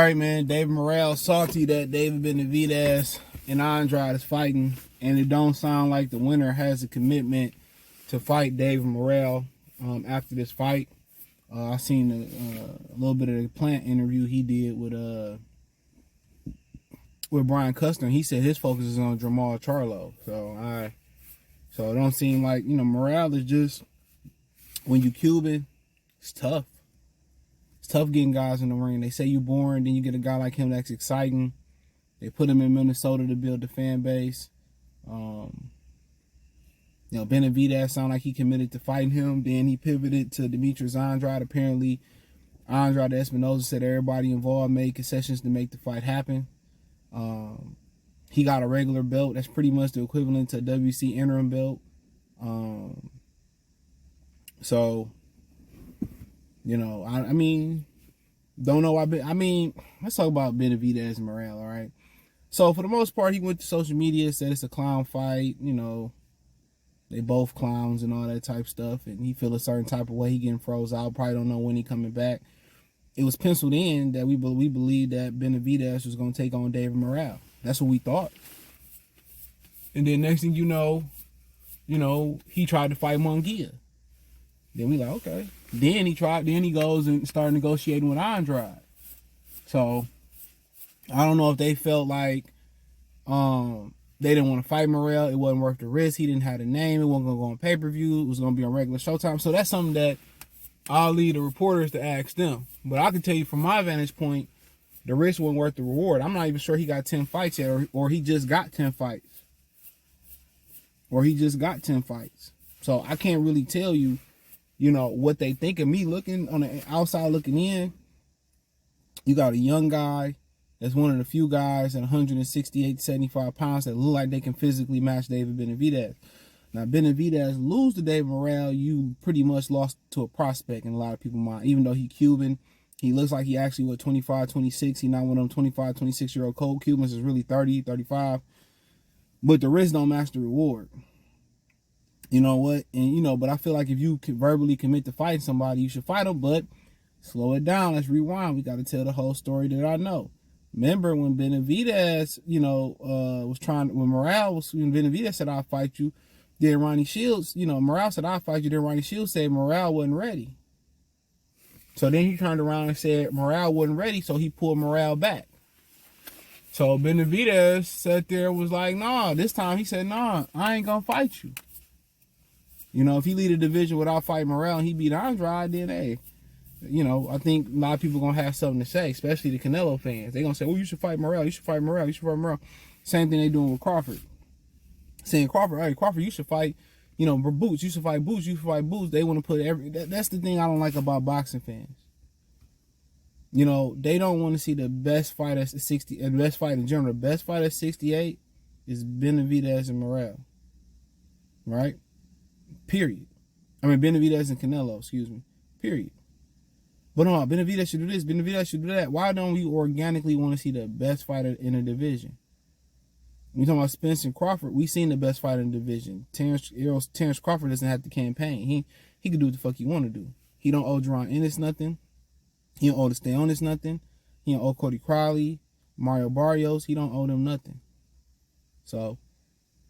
right, man. David Morrell salty that David Benavidez and Andrade is fighting, and it don't sound like the winner has a commitment to fight David Morrell after this fight. I seen a little bit of the Plant interview he did with Brian Custer. He said his focus is on Jamal Charlo. So it don't seem like, Morrell is just, when you Cuban, it's tough. It's tough getting guys in the ring. They say you boring, then you get a guy like him that's exciting. They put him in Minnesota to build the fan base. Benavidez sounded like he committed to fighting him. Then he pivoted to Demetrius Andrade. Apparently, Andrade Espinosa said everybody involved made concessions to make the fight happen. He got a regular belt. That's pretty much the equivalent to a WC interim belt. Don't know why. Let's talk about Benavidez-Morale, all right? So, for the most part, he went to social media, said it's a clown fight, they both clowns and all that type stuff, and he feel a certain type of way. He getting froze out, probably don't know when he coming back. It was penciled in that we believed that Benavidez was going to take on David Morrell. That's what we thought. And then next thing you know, he tried to fight Munguia. Then we like, okay. Then he goes and started negotiating with Andrade. So, I don't know if they felt like they didn't want to fight Morrell. It wasn't worth the risk. He didn't have the name. It wasn't going to go on pay-per-view. It was going to be on regular Showtime. So that's something that I'll leave the reporters to ask them. But I can tell you from my vantage point, the risk wasn't worth the reward. I'm not even sure he got 10 fights yet, or he just got 10 fights. So I can't really tell you, what they think of me looking on the outside looking in. You got a young guy that's one of the few guys at 168, 75 pounds that look like they can physically match David Benavidez. Now, Benavidez lose to David Morrell, you pretty much lost to a prospect in a lot of people's mind. Even though he Cuban, he looks like he actually, 25, 26. He not one of them 25, 26-year-old cold Cubans. Is really 30, 35. But the risk don't match the reward. You know what? And, but I feel like if you can verbally commit to fighting somebody, you should fight them. But slow it down. Let's rewind. We got to tell the whole story that I know. Remember when Benavidez, when Benavidez said, I'll fight you, then Ronnie Shields, Morrell said, I'll fight you, then Ronnie Shields said Morrell wasn't ready. So then he turned around and said Morrell wasn't ready, so he pulled Morrell back. So Benavidez sat there and was like, nah, this time he said, nah, I ain't going to fight you. If he lead a division without fighting Morrell and he beat Andrade, then hey, I think a lot of people are going to have something to say, especially the Canelo fans. They're going to say, you should fight Morrell. You should fight Morrell. You should fight Morrell. Same thing they doing with Crawford. Saying, Crawford, you should fight, Boots. You should fight Boots. You should fight Boots. They want to put that's the thing I don't like about boxing fans. They don't want to see the best fight at 60, and the best fight in general. The best fight at 68 is Benavidez and Morrell. Right? Period. Benavidez and Canelo, excuse me. Period. But no, Benavidez should do this, Benavidez should do that. Why don't we organically want to see the best fighter in a division? When we talking about Spence and Crawford, we seen the best fighter in the division. Terrence Crawford doesn't have to campaign. He can do what the fuck he want to do. He don't owe Jerron Ennis nothing. He don't owe the Stayonis nothing. He don't owe Cody Crowley, Mario Barrios. He don't owe them nothing. So,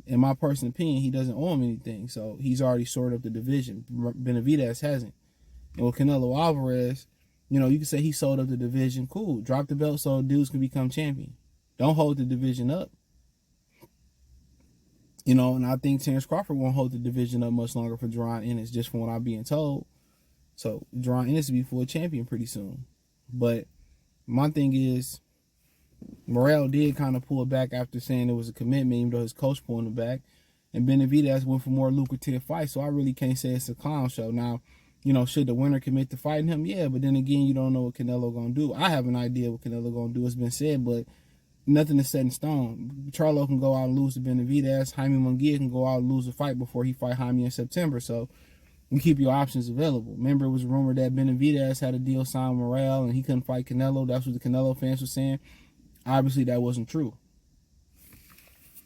in my personal opinion, he doesn't owe him anything. So, he's already sorted up the division. Benavidez hasn't. And with Canelo Alvarez, you can say he sold up the division. Cool. Drop the belt so dudes can become champion. Don't hold the division up. And I think Terrence Crawford won't hold the division up much longer for Jerron Ennis, just from what I'm being told. So, Jerron Ennis will be full champion pretty soon. But my thing is, Morrell did kind of pull back after saying it was a commitment, even though his coach pulled him back. And Benavidez went for more lucrative fights, so I really can't say it's a clown show. Now, should the winner commit to fighting him? Yeah, but then again, you don't know what Canelo going to do. I have an idea what Canelo going to do. It's been said, but nothing is set in stone. Charlo can go out and lose to Benavidez. Jaime Munguia can go out and lose a fight before he fight Jaime in September. So you keep your options available. Remember, it was rumored that Benavidez had a deal signed with Morrell and he couldn't fight Canelo. That's what the Canelo fans were saying. Obviously, that wasn't true.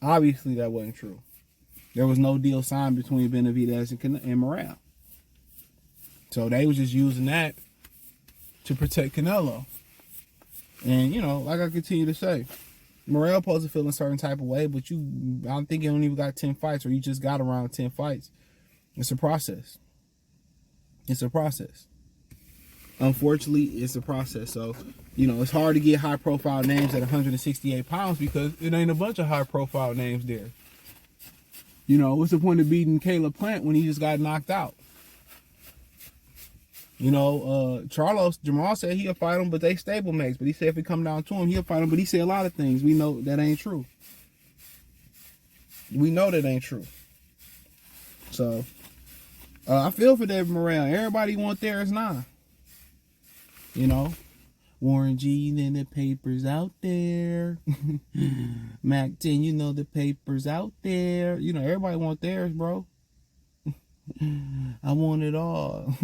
There was no deal signed between Benavidez and Morrell. So they was just using that to protect Canelo. And, you know, like I continue to say, Morrell supposed to feel a certain type of way, but I think you don't even got 10 fights, or you just got around 10 fights. It's a process. It's a process. Unfortunately, it's a process. So, you know, it's hard to get high-profile names at 168 pounds because it ain't a bunch of high-profile names there. You know, what's the point of beating Caleb Plant when he just got knocked out? You know, Jamal said he'll fight him, but they stablemates. But he said if it come down to him, he'll fight him. But he said a lot of things. We know that ain't true. We know that ain't true. So, I feel for David Morrell. Everybody want theirs now. You know, Warren G, and the papers out there. Mac 10, you know the papers out there. You know, everybody want theirs, bro. I want it all.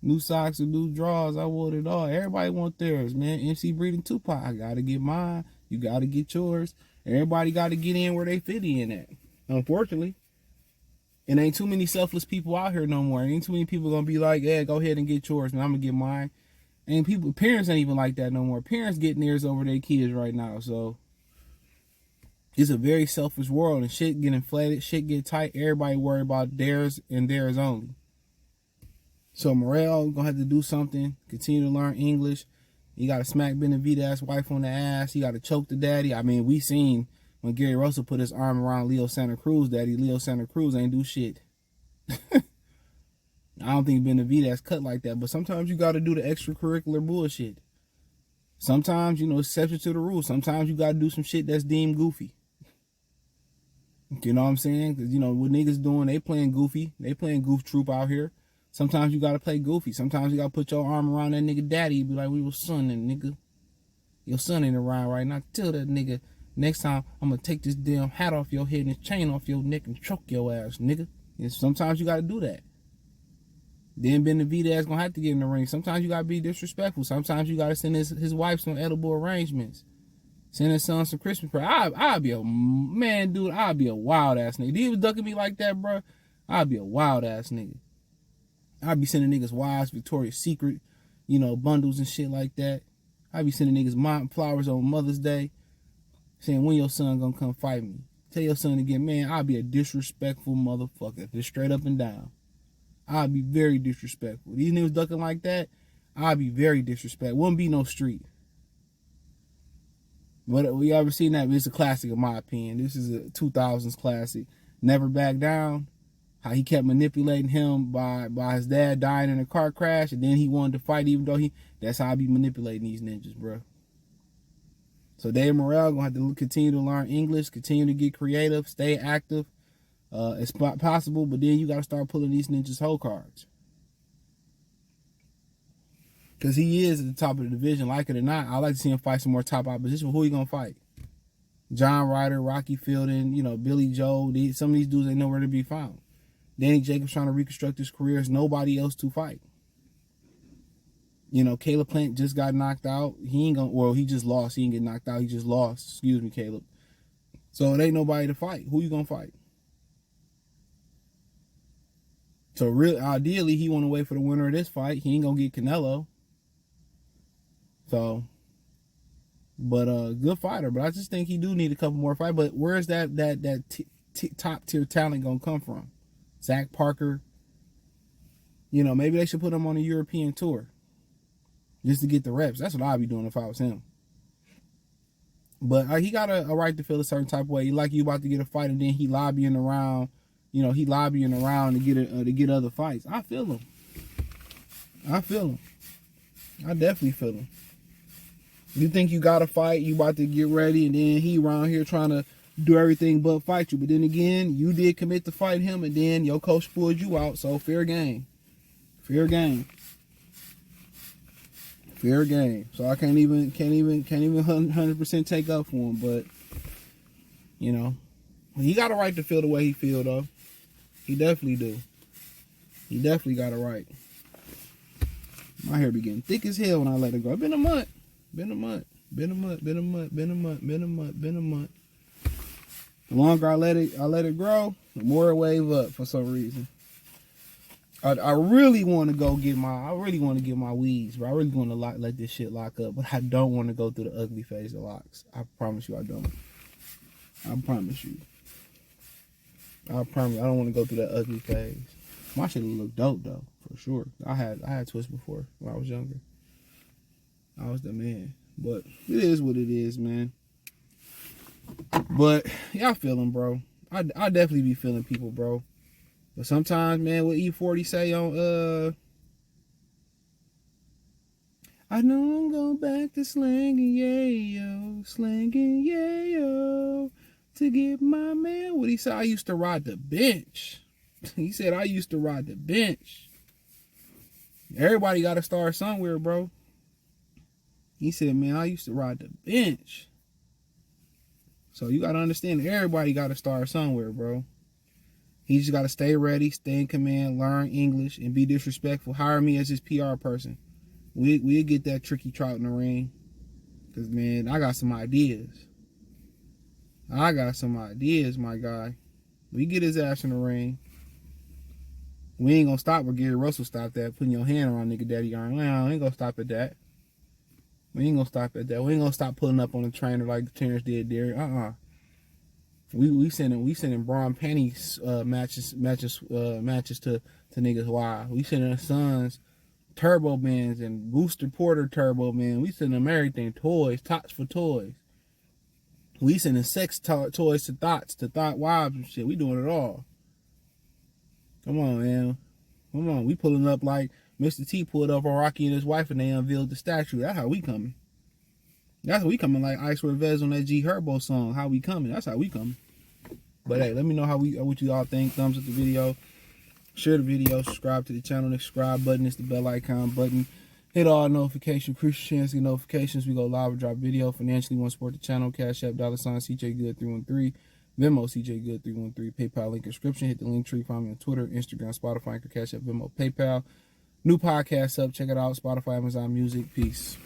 New socks and new drawers. I want it all. Everybody want theirs, man. MC Breeding Tupac. I gotta get mine. You gotta get yours. Everybody gotta get in where they fit in at. Unfortunately, it ain't too many selfless people out here no more. Ain't too many people gonna be like, yeah, go ahead and get yours, and I'm gonna get mine. And parents ain't even like that no more. Parents getting theirs over their kids right now. So it's a very selfish world, and shit get inflated, shit get tight. Everybody worry about theirs and theirs only. So Morrell gonna have to do something. Continue to learn English. He got to smack Benavidez' wife on the ass. He got to choke the daddy. I mean, we seen when Gary Russell put his arm around Leo Santa Cruz daddy. Leo Santa Cruz ain't do shit. I don't think Benavidez cut like that, but sometimes you got to do the extracurricular bullshit. Sometimes, you know, exception to the rule. Sometimes you got to do some shit that's deemed goofy. You know what I'm saying? Because, you know, what niggas doing, they playing goofy. They playing goof troop out here. Sometimes you got to play goofy. Sometimes you got to put your arm around that nigga daddy. You be like, we was sonning, nigga. Your son ain't around right now. Tell that nigga, next time I'm going to take this damn hat off your head and this chain off your neck and choke your ass, nigga. And sometimes you got to do that. Then Benavidez gonna have to get in the ring. Sometimes you gotta be disrespectful. Sometimes you gotta send his wife some edible arrangements. Send his son some Christmas presents. I'd be a man, dude. I'd be a wild ass nigga. If he was ducking me like that, bro, I'd be a wild ass nigga. I'd be sending niggas wives, Victoria's Secret, you know, bundles and shit like that. I'd be sending niggas mom flowers on Mother's Day, saying when your son gonna come fight me. Tell your son again, man. I'd be a disrespectful motherfucker, just straight up and down. I'd be very disrespectful. These niggas ducking like that, I'd be very disrespectful. Wouldn't be no street. But we ever seen that? It's a classic in my opinion. This is a 2000s classic. Never Back Down. How he kept manipulating him by his dad dying in a car crash, and then he wanted to fight even though that's how I be manipulating these ninjas, bro. So Dave Morrell gonna have to continue to learn English, continue to get creative, stay active. It's possible, but then you got to start pulling these ninjas whole cards. Because he is at the top of the division, like it or not. I like to see him fight some more top opposition. Who he going to fight? John Ryder, Rocky Fielding, you know, Billy Joe. Some of these dudes ain't nowhere to be found. Danny Jacobs trying to reconstruct his career. There's nobody else to fight. You know, Caleb Plant just got knocked out. He just lost. He didn't get knocked out. He just lost. Excuse me, Caleb. So it ain't nobody to fight. Who you going to fight? So really, ideally, he want to wait for the winner of this fight. He ain't gonna get Canelo. So, but good fighter. But I just think he do need a couple more fights. But where's that top tier talent gonna come from? Zach Parker. You know, maybe they should put him on a European tour just to get the reps. That's what I'd be doing if I was him. But he got a right to feel a certain type of way. Like you about to get a fight, and then he lobbying around. You know, he lobbying around to get other fights. I feel him. I definitely feel him. You think you got to fight, you about to get ready, and then he around here trying to do everything but fight you. But then again, you did commit to fight him, and then your coach pulled you out. So fair game. Fair game. Fair game. So I can't even 100% take up for him. But you know, he got a right to feel the way he feel though. He definitely do. He definitely got it right. My hair be getting thick as hell when I let it go. It's been a month. Been a month. The longer I let it grow, the more it wave up for some reason. I really want to go get my weeds, bro. I really want to let this shit lock up, but I don't want to go through the ugly phase of locks. I promise you I don't. I promise you. I promise I don't want to go through that ugly phase. My shit look dope though, for sure. I had twists before when I was younger. I was the man. But it is what it is, man. But yeah, I feel them, bro. I definitely be feeling people, bro. But sometimes, man, what E40 say on I know I'm going back to slanging yayo, to get my man. What he said, I used to ride the bench. He said I used to ride the bench. Everybody got to start somewhere, bro. He said, man, I used to ride the bench. So you got to understand, everybody got to start somewhere, bro. He just got to stay ready, stay in command, learn English, and be disrespectful. Hire me as his PR person. We'll get that tricky trout in the ring. Because, man, I got some ideas. I got some ideas, my guy. We get his ass in the ring. We ain't going to stop where Gary Russell stopped at, putting your hand around nigga daddy arm. Well, we ain't going to stop at that. We ain't going to stop at that. We ain't going to stop pulling up on the trainer like Terrence did there. We sending Braun panties matches to niggas. Why? We sending our sons turbo bands and Booster Porter turbo man. We sending them everything, toys, tots for toys. We sending sex toys to thought wives and shit. We doing it all. Come on, man. Come on. We pulling up like Mr. T pulled up on Rocky and his wife and they unveiled the statue. That's how we coming. That's how we coming, like Ice Revez on that G Herbo song. How we coming? That's how we coming. But hey, let me know what you all think. Thumbs up the video, share the video, subscribe to the channel. The subscribe button is the bell icon button. Hit all notifications. Increase your chance to get notifications. We go live or drop video. Financially want to support the channel. Cash App $CJ Good 313. Venmo CJ Good 313. PayPal link description. Hit the link tree. Find me on Twitter, Instagram, Spotify, Anchor, Cash App, Venmo, PayPal. New podcast up. Check it out. Spotify, Amazon Music. Peace.